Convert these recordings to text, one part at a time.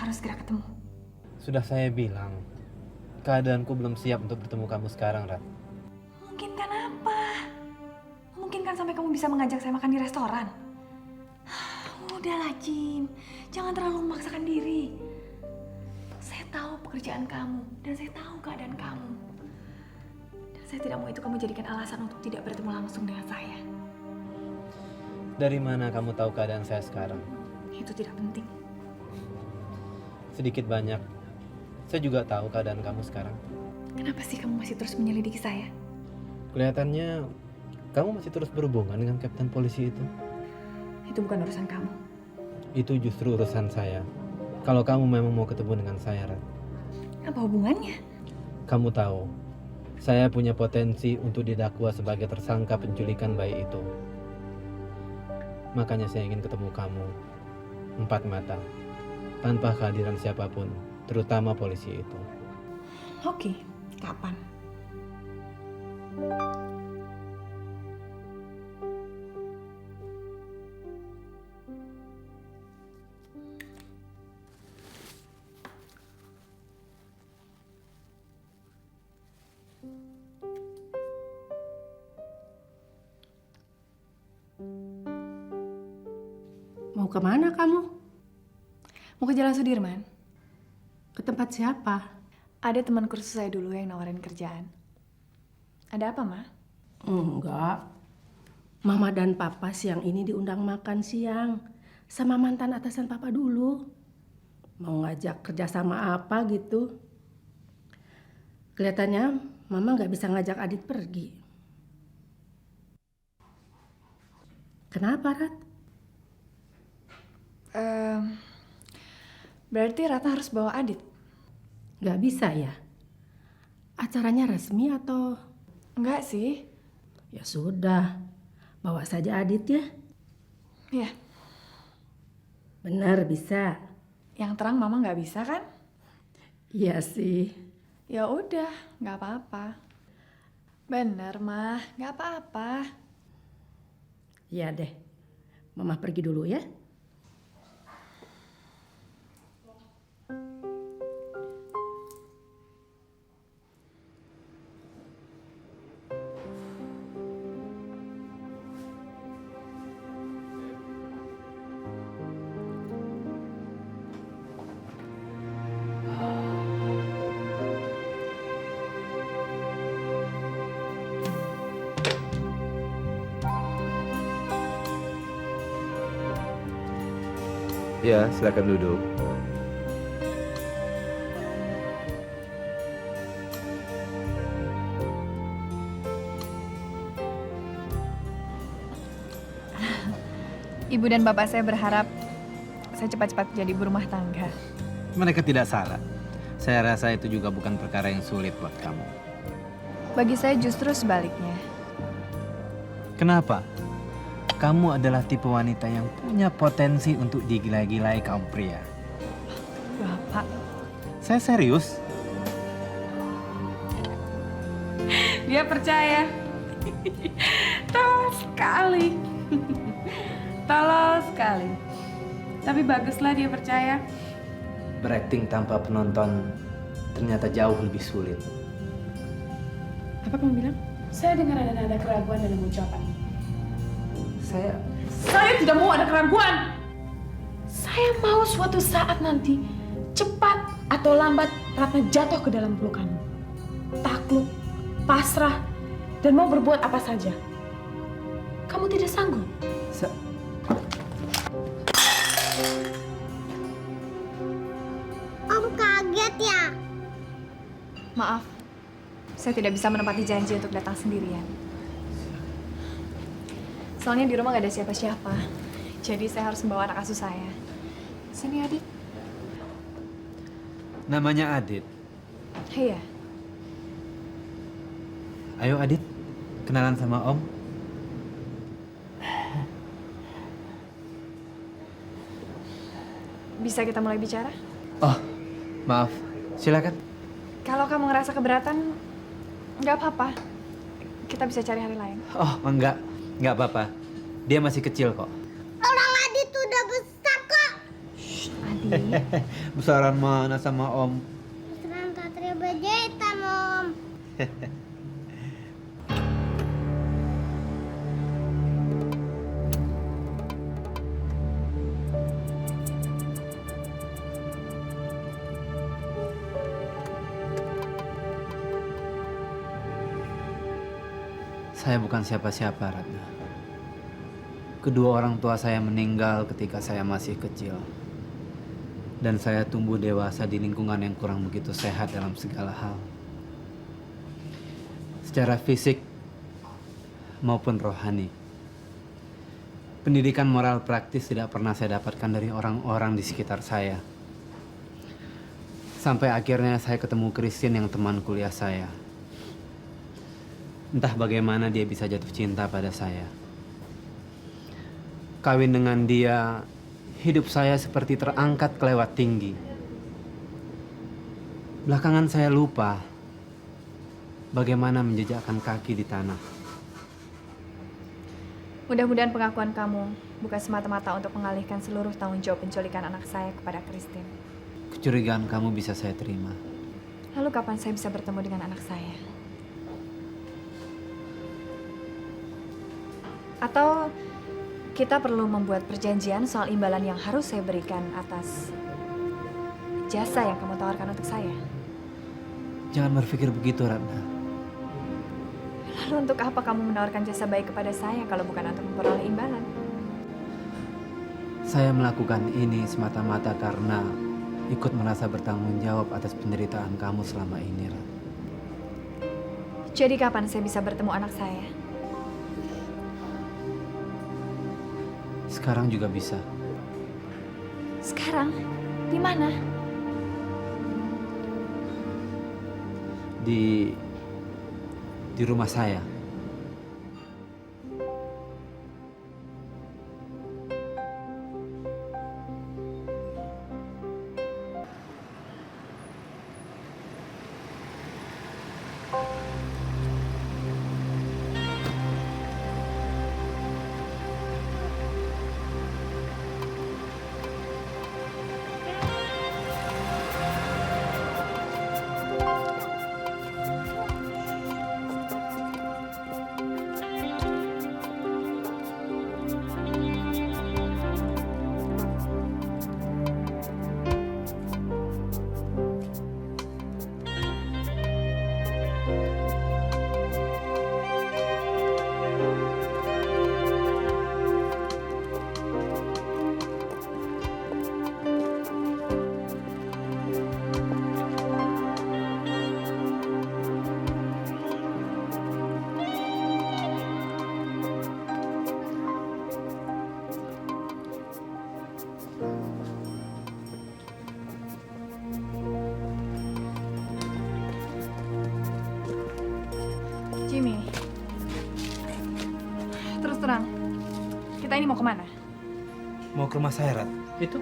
harus segera ketemu. Sudah saya bilang, keadaanku belum siap untuk bertemu kamu sekarang, Rat. Memungkinkan apa? Memungkinkan sampai kamu bisa mengajak saya makan di restoran? Udahlah, Jim. Jangan terlalu memaksakan diri. Saya tahu pekerjaan kamu dan saya tahu keadaan kamu. Dan saya tidak mau itu kamu jadikan alasan untuk tidak bertemu langsung dengan saya. Dari mana kamu tahu keadaan saya sekarang? Itu tidak penting. Sedikit banyak, saya juga tahu keadaan kamu sekarang. Kenapa sih kamu masih terus menyelidiki saya? Kelihatannya kamu masih terus berhubungan dengan kapten polisi itu. Itu bukan urusan kamu. Itu justru urusan saya. Kalau kamu memang mau ketemu dengan saya, Rat. Apa hubungannya? Kamu tahu, saya punya potensi untuk didakwa sebagai tersangka penculikan bayi itu. Makanya saya ingin ketemu kamu, 4 mata, tanpa kehadiran siapapun, terutama polisi itu. Oke, kapan? Mau kemana kamu? Mau ke Jalan Sudirman? Ke tempat siapa? Ada teman kursus saya dulu yang nawarin kerjaan. Ada apa, Ma? Enggak. Mama dan Papa siang ini diundang makan siang sama mantan atasan Papa dulu. Mau ngajak kerja sama apa gitu. Kelihatannya Mama nggak bisa ngajak Adit pergi. Kenapa, Rat? Berarti Ratna harus bawa Adit? Nggak bisa ya? Acaranya resmi atau... Enggak sih. Ya sudah, bawa saja Adit ya. Ya, Benar bisa. yang terang Mama nggak bisa kan? Iya sih. Ya udah, nggak apa-apa. Bener, Mah, nggak apa-apa. Iya deh. Mama pergi dulu ya. Ya, silakan duduk. Ibu dan bapak saya berharap saya cepat-cepat jadi ibu rumah tangga. Mereka tidak salah. Saya rasa itu juga bukan perkara yang sulit buat kamu. Bagi saya justru sebaliknya. Kenapa? Kamu adalah tipe wanita yang punya potensi untuk digila-gilai kaum pria. Bapak, Saya serius. dia percaya. Tolol sekali. Tolol sekali. Tapi baguslah dia percaya. Berakting tanpa penonton ternyata jauh lebih sulit. Apa kamu bilang? Saya dengar ada nada keraguan dalam ucapan. Saya Tidak mau ada keraguan. Saya mau suatu saat nanti, cepat atau lambat, Ratna jatuh ke dalam pelukanmu. Takluk, pasrah, dan mau berbuat apa saja. Kamu tidak sanggup. Om kaget ya? Maaf, saya tidak bisa menepati janji untuk datang sendirian. Soalnya di rumah gak ada siapa-siapa. Jadi saya harus membawa anak asuh saya. Sini, Adit. Namanya Adit. Iya. Ayo Adit, kenalan sama Om. Bisa kita mulai bicara? Oh, maaf. Silakan. Kalau kamu ngerasa keberatan, nggak apa-apa. Kita bisa cari hari lain. Oh, enggak apa-apa. Dia masih kecil kok. Orang Adit udah besar kok. Adit. Nanti. Besaran mana sama Om? Besaran Satria Baja Hitam, Om. Saya bukan siapa-siapa, Ratna. Kedua orang tua saya meninggal ketika saya masih kecil. Dan saya tumbuh dewasa di lingkungan yang kurang begitu sehat dalam segala hal. Secara fisik maupun rohani. Pendidikan moral praktis tidak pernah saya dapatkan dari orang-orang di sekitar saya. Sampai akhirnya saya ketemu Christine yang teman kuliah saya. Entah bagaimana dia bisa jatuh cinta pada saya. Kawin dengan dia, hidup saya seperti terangkat kelewat tinggi. Belakangan saya lupa bagaimana menjejakkan kaki di tanah. Mudah-mudahan pengakuan kamu bukan semata-mata untuk mengalihkan seluruh tanggung jawab penculikan anak saya kepada Christine. Kecurigaan kamu bisa saya terima. Lalu kapan saya bisa bertemu dengan anak saya? Atau kita perlu membuat perjanjian soal imbalan yang harus saya berikan atas jasa yang kamu tawarkan untuk saya? Jangan berpikir begitu, Ratna. Lalu untuk apa kamu menawarkan jasa baik kepada saya kalau bukan untuk memperoleh imbalan? Saya melakukan ini semata-mata karena ikut merasa bertanggung jawab atas penderitaan kamu selama ini, Rat. Jadi kapan saya bisa bertemu anak saya? Sekarang juga bisa. Sekarang? Di mana? Di rumah saya. Jimmy, terus terang, kita ini mau kemana? Mau ke rumah saya, Rat. Itu.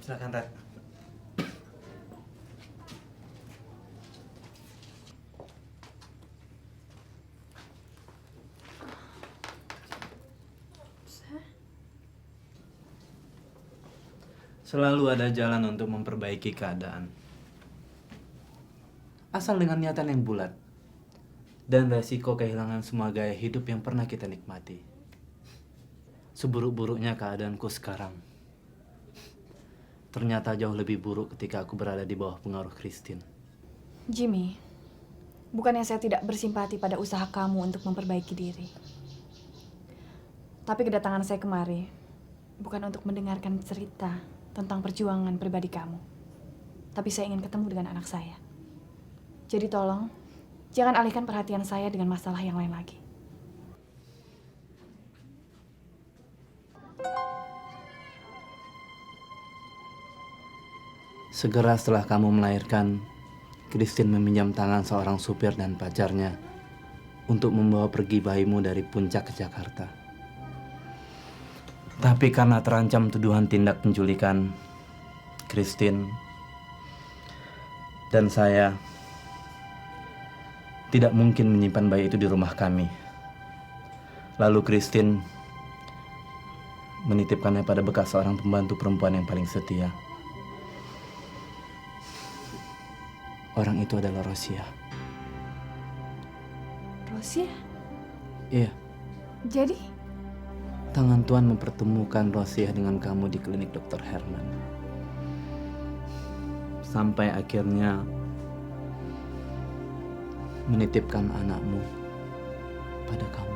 Silakan, Rat. Selalu ada jalan untuk memperbaiki keadaan. Asal dengan niatan yang bulat. Dan resiko kehilangan semua gaya hidup yang pernah kita nikmati. Seburuk-buruknya keadaanku sekarang. Ternyata jauh lebih buruk ketika aku berada di bawah pengaruh Christine. Jimmy, bukannya saya tidak bersimpati pada usaha kamu untuk memperbaiki diri. Tapi kedatangan saya kemari bukan untuk mendengarkan cerita tentang perjuangan pribadi kamu. Tapi saya ingin ketemu dengan anak saya. Jadi tolong, jangan alihkan perhatian saya dengan masalah yang lain lagi. Segera setelah kamu melahirkan, Christine meminjam tangan seorang supir dan pacarnya untuk membawa pergi bayimu dari Puncak ke Jakarta. Tapi karena terancam tuduhan tindak penculikan, Christine dan saya tidak mungkin menyimpan bayi itu di rumah kami. Lalu Christine menitipkannya pada bekas seorang pembantu perempuan yang paling setia. Orang itu adalah Rosia. Rosia? Iya, Jadi? tangan Tuhan mempertemukan Rosia dengan kamu di klinik Dr. Herman. Sampai akhirnya menitipkan anakmu pada kamu.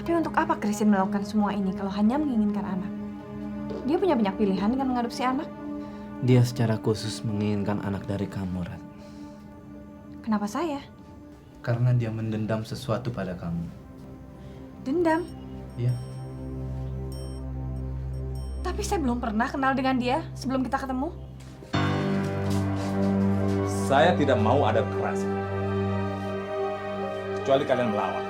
Tapi untuk apa Christine melakukan semua ini kalau hanya menginginkan anak? Dia punya banyak pilihan dengan mengadopsi anak. Dia secara khusus menginginkan anak dari kamu, Rat. Kenapa saya? Karena dia mendendam sesuatu pada kamu. Dendam. Iya. Tapi saya belum pernah kenal dengan dia sebelum kita ketemu. Saya tidak mau ada kekerasan. Kecuali kalian melawan.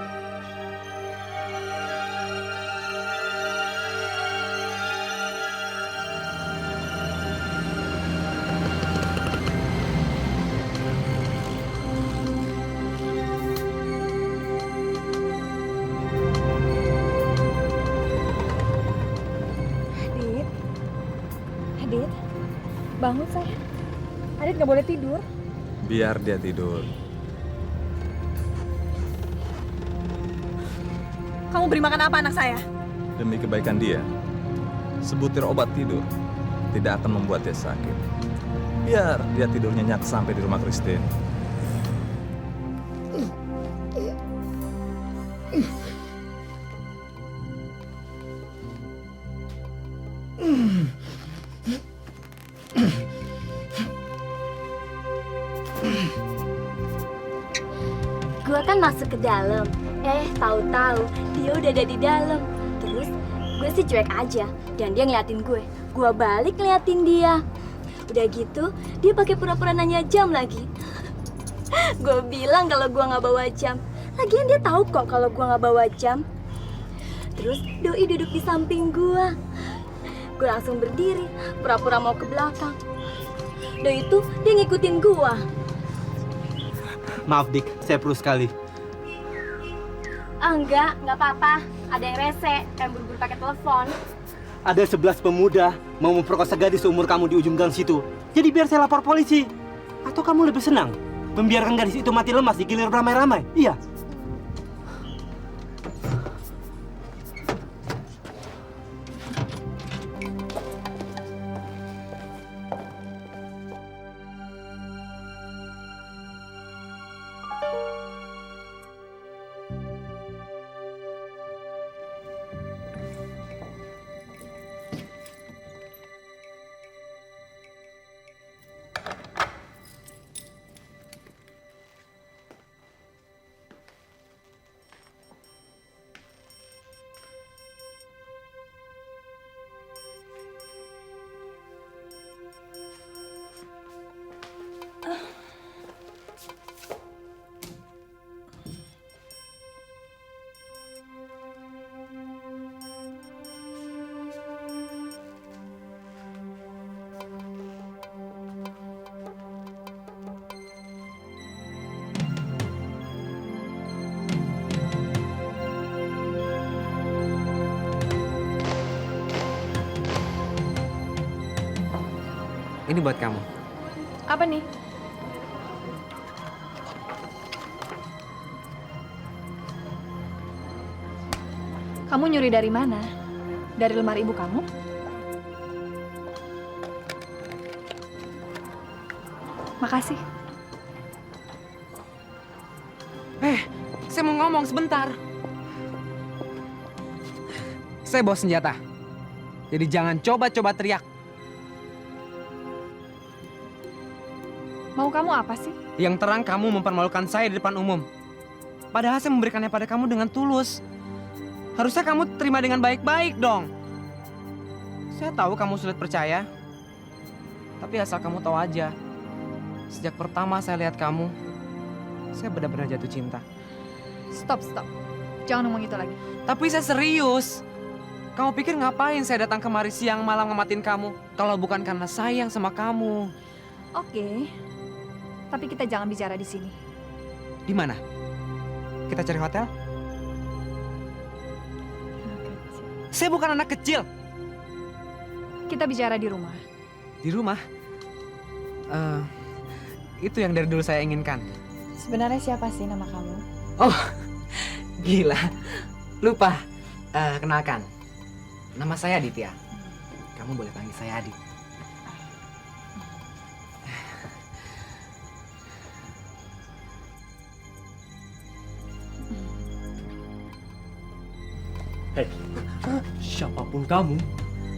Adit. Adit. Bangun sayang. Adit gak boleh tidur. Biar dia tidur. Kamu beri makan apa anak saya? Demi kebaikan dia, sebutir obat tidur tidak akan membuat dia sakit. Biar dia tidur nyenyak sampai di rumah Christine. Gua kan masuk ke dalam, tahu-tahu dia udah ada di dalam. Terus gue sih cuek aja dan dia ngeliatin gue. Gua balik ngeliatin dia. Udah gitu dia pakai pura-pura nanya jam lagi. Gue bilang kalau gua nggak bawa jam. Lagian dia tahu kok kalau gua nggak bawa jam. Terus Doi duduk di samping gua. Gue langsung berdiri, pura-pura mau ke belakang. Doi itu dia ngikutin gua. Maaf Dik, saya perlu sekali. Enggak apa-apa. Ada yang rese, yang buru-buru pakai telepon. Ada 11 pemuda mau memperkosa gadis seumur kamu di ujung gang situ. Jadi biar saya lapor polisi. Atau kamu lebih senang membiarkan gadis itu mati lemas di gilir ramai-ramai? Iya. Ini buat kamu. Apa nih? Kamu nyuri dari mana? Dari lemari ibu kamu? Makasih. Saya mau ngomong sebentar. Saya bawa senjata. Jadi jangan coba-coba teriak. Mau kamu apa sih? Yang terang kamu mempermalukan saya di depan umum. Padahal saya memberikannya pada kamu dengan tulus. Harusnya kamu terima dengan baik-baik dong. Saya tahu kamu sulit percaya. Tapi asal kamu tahu aja. Sejak pertama saya lihat kamu, saya benar-benar jatuh cinta. Stop. Jangan ngomong itu lagi. Tapi saya serius. Kamu pikir ngapain saya datang kemari siang malam ngematin kamu? Kalau bukan karena sayang sama kamu. Oke. Tapi kita jangan bicara di sini. Di mana? Kita cari hotel? Saya bukan anak kecil. Kita bicara di rumah. Di rumah? Itu yang dari dulu saya inginkan. Sebenarnya siapa sih nama kamu? Oh, gila. Lupa. Kenalkan. Nama saya Aditya. Kamu boleh panggil saya Adit. Hei, siapapun kamu,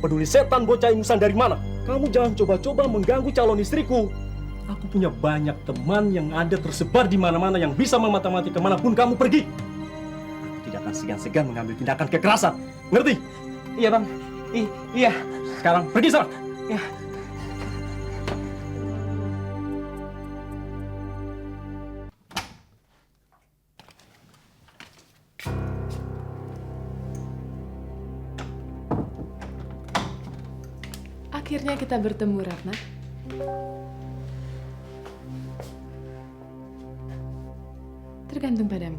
peduli setan bocah ingusan dari mana, kamu jangan coba-coba mengganggu calon istriku. Aku punya banyak teman yang ada tersebar di mana-mana yang bisa memata-mati kemanapun kamu pergi. Aku tidak akan segan-segan mengambil tindakan kekerasan. Ngerti? Iya, Bang. Iya. Sekarang pergi sana. Iya. Akhirnya kita bertemu, Ratna. Tergantung padamu.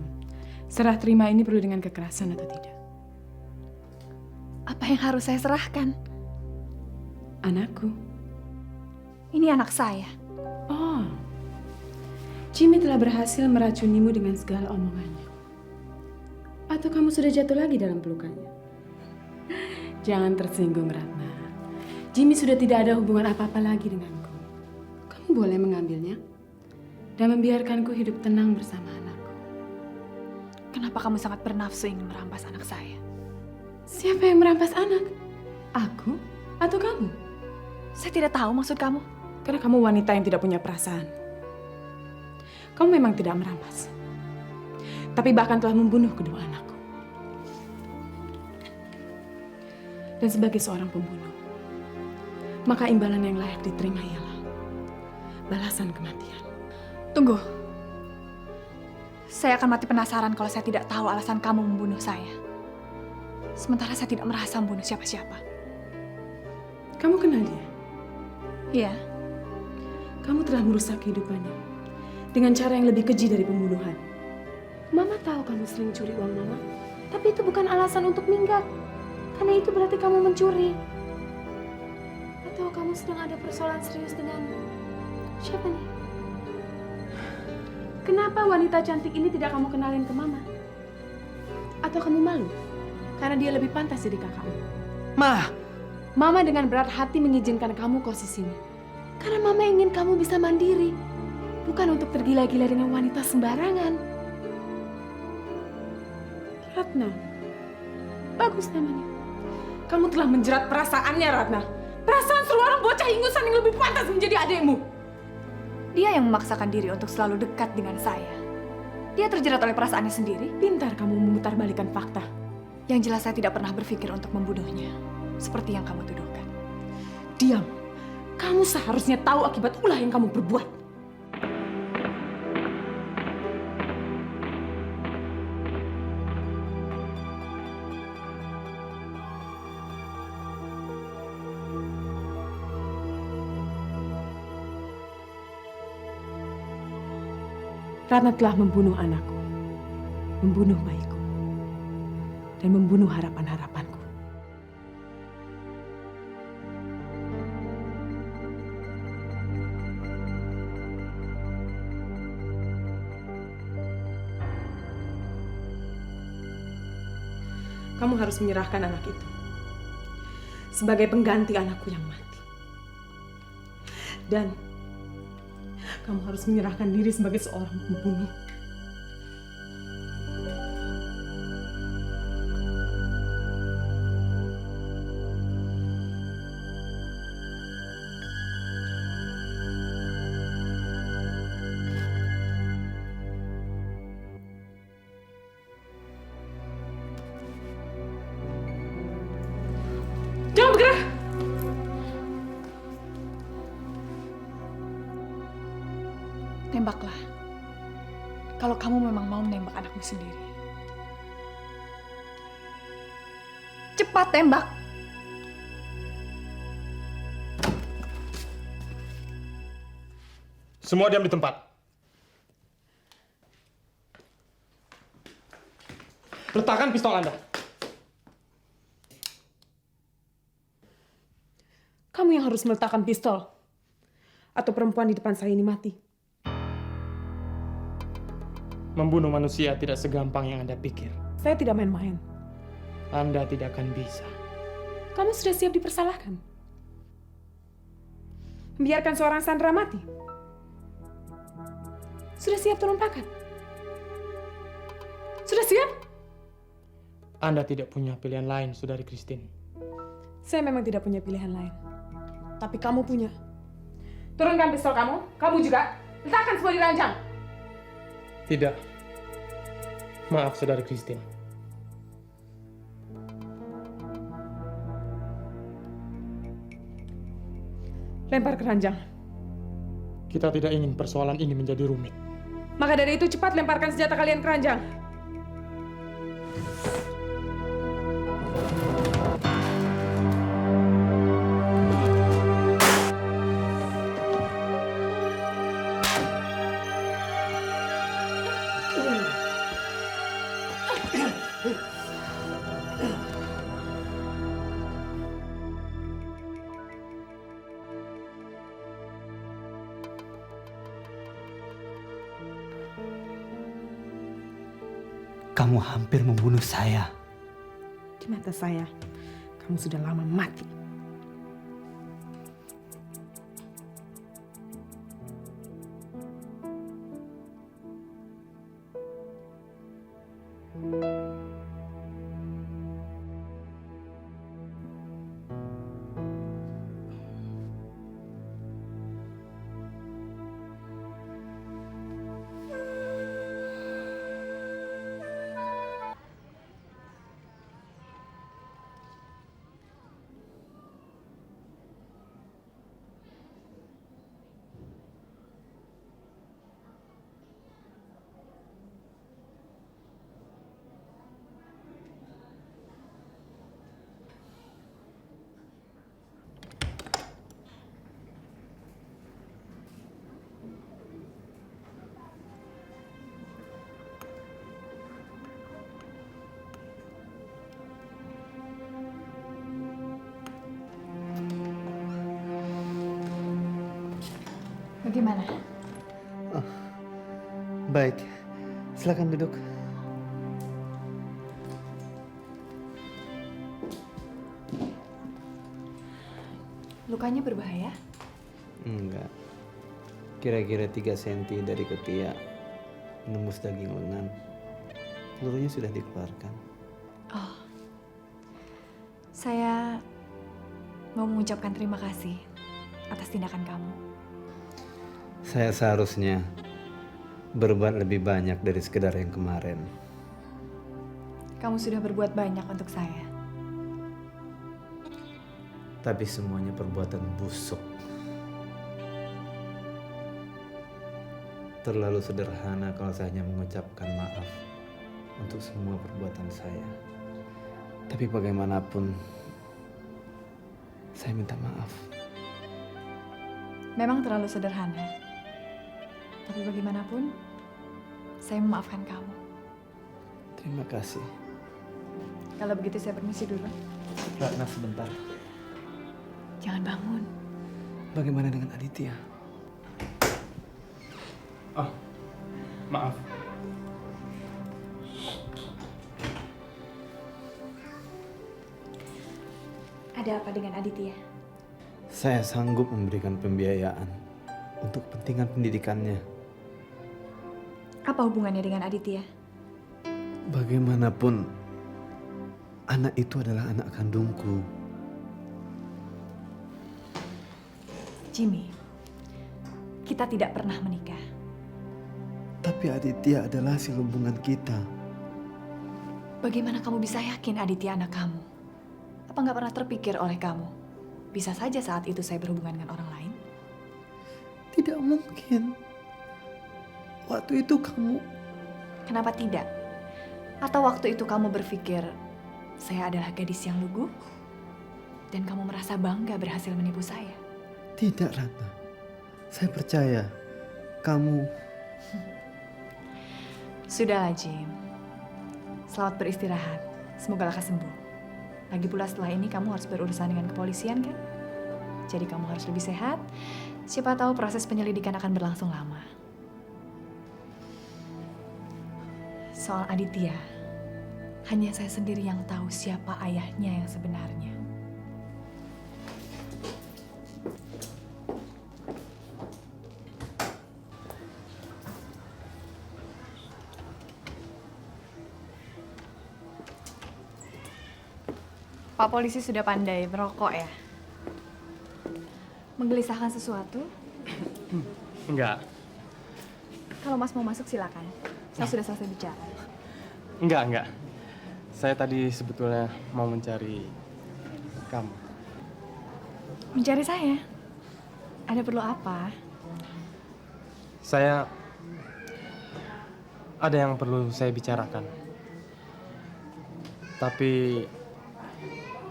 Serah terima ini perlu dengan kekerasan atau tidak. Apa yang harus saya serahkan? Anakku. Ini anak saya. Oh. Jimmy telah berhasil meracunimu dengan segala omongannya. Atau kamu sudah jatuh lagi dalam pelukannya? Jangan tersinggung, Ratna. Jimmy sudah tidak ada hubungan apa-apa lagi denganku. Kamu boleh mengambilnya dan membiarkanku hidup tenang bersama anakku. Kenapa kamu sangat bernafsu ingin merampas anak saya? Siapa yang merampas anak? Aku atau kamu? Saya tidak tahu maksud kamu. Karena kamu wanita yang tidak punya perasaan. Kamu memang tidak merampas. Tapi bahkan telah membunuh kedua anakku. Dan sebagai seorang pembunuh, maka imbalan yang layak diterima ialah balasan kematian. Tunggu. Saya akan mati penasaran kalau saya tidak tahu alasan kamu membunuh saya. Sementara saya tidak merasa membunuh siapa-siapa. Kamu kenal dia? Iya. Kamu telah merusak kehidupannya dengan cara yang lebih keji dari pembunuhan. Mama tahu kamu sering curi uang Mama, tapi itu bukan alasan untuk minggat. Karena itu berarti kamu mencuri. Atau kamu sedang ada persoalan serius dengan siapa nih? Kenapa wanita cantik ini tidak kamu kenalin ke Mama? Atau kamu malu? Karena dia lebih pantas jadi kakakmu. Ma, Mama dengan berat hati mengizinkan kamu kos di sini. Karena Mama ingin kamu bisa mandiri. Bukan untuk tergila-gila dengan wanita sembarangan. Ratna. Bagus namanya. Kamu telah menjerat perasaannya, Ratna. Perasaan seorang bocah ingusan yang lebih pantas menjadi adikmu. Dia yang memaksakan diri untuk selalu dekat dengan saya. Dia terjerat oleh perasaannya sendiri. Pintar kamu memutarbalikkan fakta. Yang jelas saya tidak pernah berpikir untuk membunuhnya. Seperti yang kamu tuduhkan. Diam. Kamu seharusnya tahu akibat ulah yang kamu perbuat. Ratna telah membunuh anakku, membunuh bayiku, dan membunuh harapan-harapanku. kamu harus menyerahkan anak itu sebagai pengganti anakku yang mati. Dan kamu harus menyerahkan diri sebagai seorang pembunuh. Jangan bergerak! Tembaklah. Kalau kamu memang mau menembak anakmu sendiri. Cepat tembak! Semua diam di tempat. Letakkan pistol Anda. Kamu yang harus meletakkan pistol. Atau perempuan di depan saya ini mati. Membunuh manusia tidak segampang yang Anda pikir. Saya tidak main-main. Anda tidak akan bisa. Kamu sudah siap dipersalahkan? Membiarkan seorang Sandra mati? Sudah siap turun pangkat? Sudah siap? Anda tidak punya pilihan lain, Saudari Christine. Saya memang tidak punya pilihan lain. Tapi kamu punya. Turunkan pistol kamu. Kamu juga. Letakkan semua di ranjang. Tidak. Maaf, Saudari Christine. Lempar ke ranjang. Kita tidak ingin persoalan ini menjadi rumit. Maka dari itu cepat lemparkan senjata kalian ke ranjang. Kamu hampir membunuh saya. Di mata saya, kamu sudah lama mati. Bagaimana? Baik, silakan duduk. Lukanya berbahaya? Enggak. Kira-kira 3 senti dari ketiak menembus daging lengan. Pelurunya sudah dikeluarkan. Oh, saya mau mengucapkan terima kasih atas tindakan kamu. Saya seharusnya berbuat lebih banyak dari sekedar yang kemarin. Kamu sudah berbuat banyak untuk saya. Tapi semuanya perbuatan busuk. Terlalu sederhana kalau saya hanya mengucapkan maaf untuk semua perbuatan saya. Tapi bagaimanapun, saya minta maaf. Memang terlalu sederhana. Tapi bagaimanapun, saya memaafkan kamu. Terima kasih. Kalau begitu saya permisi dulu. Ratna, sebentar. Jangan bangun. Bagaimana dengan Aditya? Maaf. Ada apa dengan Aditya? Saya sanggup memberikan pembiayaan untuk kepentingan pendidikannya. Apa hubungannya dengan Aditya? Bagaimanapun, anak itu adalah anak kandungku. Jimmy, kita tidak pernah menikah. Tapi Aditya adalah hasil hubungan kita. Bagaimana kamu bisa yakin Aditya anak kamu? Apa nggak pernah terpikir oleh kamu? Bisa saja saat itu saya berhubungan dengan orang lain. Tidak mungkin. Waktu itu kamu... Kenapa tidak? Atau waktu itu kamu berpikir saya adalah gadis yang lugu? Dan kamu merasa bangga berhasil menipu saya? Tidak, Ratna. Saya percaya kamu... Sudahlah, Jim. Selamat beristirahat. Semoga lekas sembuh. Lagi pula setelah ini kamu harus berurusan dengan kepolisian, kan? Jadi kamu harus lebih sehat. Siapa tahu proses penyelidikan akan berlangsung lama. Soal Aditya, hanya saya sendiri yang tahu siapa ayahnya yang sebenarnya. Pak polisi sudah pandai merokok ya? Menggelisahkan sesuatu? Enggak. Kalau Mas mau masuk silakan. Saya sudah selesai bicara. Enggak. Saya tadi sebetulnya mau mencari kamu. Mencari saya? Ada perlu apa? Saya ada yang perlu saya bicarakan. Tapi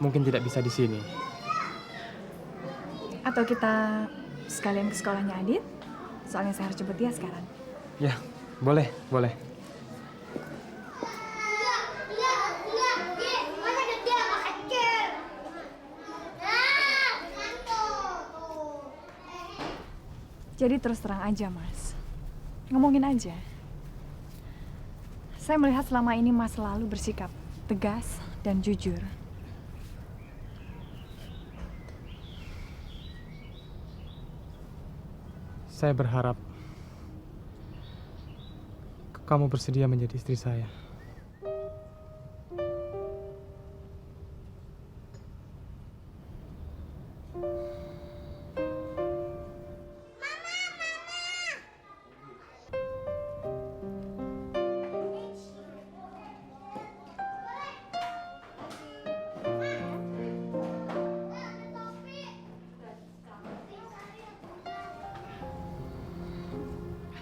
mungkin tidak bisa di sini. Atau kita sekalian ke sekolahnya Adit? Soalnya saya harus jemput dia sekarang. Ya, boleh. Lihat, mana ada dia anak kecil? Ngantuk. Jadi terus terang aja, Mas. Ngomongin aja. Saya melihat selama ini Mas selalu bersikap tegas dan jujur. Saya berharap kamu bersedia menjadi istri saya.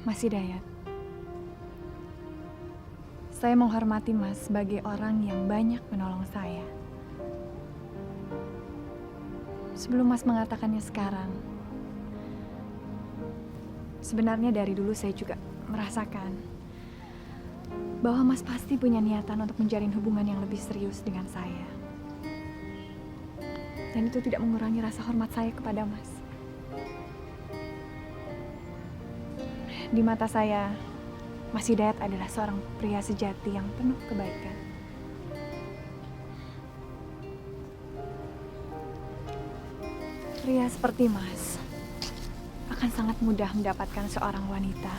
Mas Hidayat, saya menghormati Mas sebagai orang yang banyak menolong saya. Sebelum Mas mengatakannya sekarang, sebenarnya dari dulu saya juga merasakan bahwa Mas pasti punya niatan untuk menjalin hubungan yang lebih serius dengan saya. Dan itu tidak mengurangi rasa hormat saya kepada Mas. Di mata saya, Mas Hidayat adalah seorang pria sejati yang penuh kebaikan. Pria seperti Mas akan sangat mudah mendapatkan seorang wanita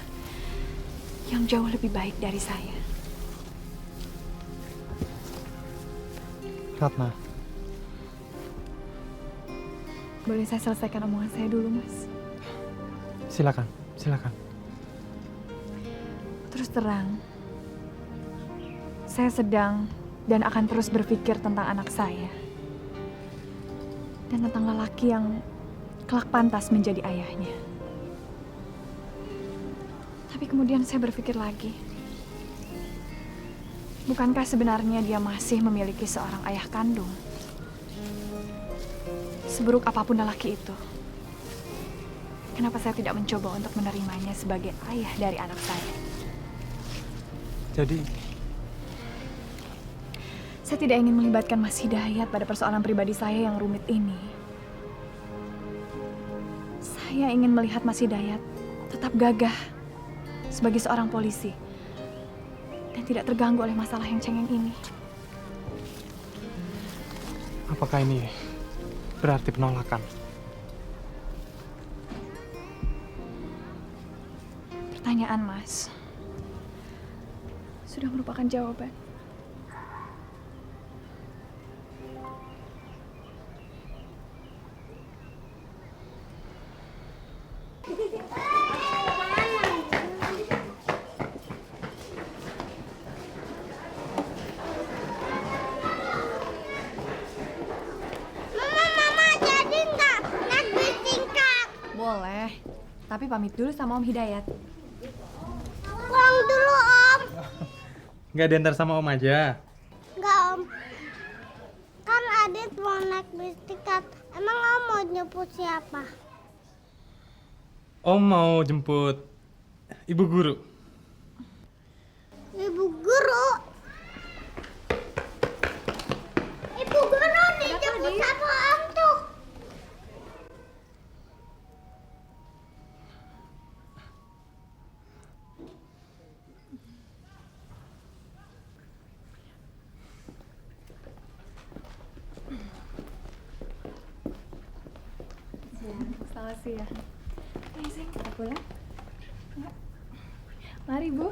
yang jauh lebih baik dari saya. Ratna, Boleh saya selesaikan omongan saya dulu, Mas? silakan. Terus terang, saya sedang dan akan terus berpikir tentang anak saya. Dan tentang lelaki yang kelak pantas menjadi ayahnya. Tapi kemudian saya berpikir lagi. Bukankah sebenarnya dia masih memiliki seorang ayah kandung? Seburuk apapun lelaki itu, kenapa saya tidak mencoba untuk menerimanya sebagai ayah dari anak saya? Jadi, Saya tidak ingin melibatkan Mas Hidayat pada persoalan pribadi saya yang rumit ini. Saya ingin melihat Mas Hidayat tetap gagah sebagai seorang polisi dan tidak terganggu oleh masalah yang cengeng ini. apakah ini berarti penolakan. Pertanyaan, Mas, sudah merupakan jawaban. Mama jadi nggak naik bis tingkat? Boleh, tapi pamit dulu sama Om Hidayat. Pulang dulu Om. Nggak diantar sama Om aja. Nggak Om. Kan Adit mau naik bis tingkat. Emang Om mau jemput siapa? Om mau jemput Ibu Guru. Ibu guru. Ibu guru dijemput sama Om tuh. Selamat siang. Ayo, sayang, kita pulang. Enggak. Mari, Bu.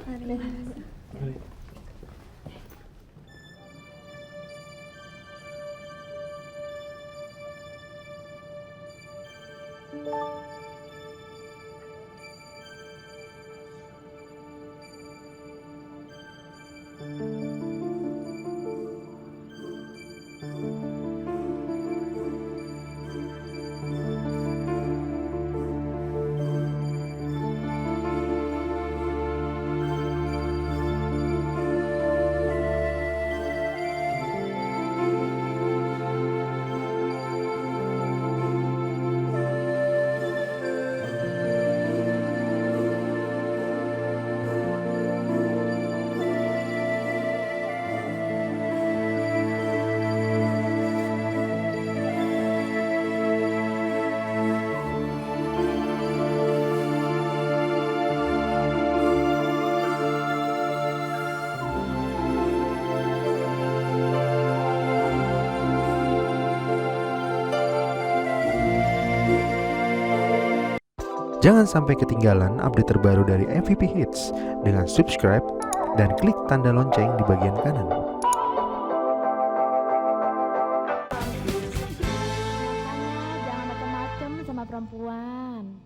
Jangan sampai ketinggalan update terbaru dari MVP Hits dengan subscribe dan klik tanda lonceng di bagian kanan. Makanya jangan macam-macam sama perempuan.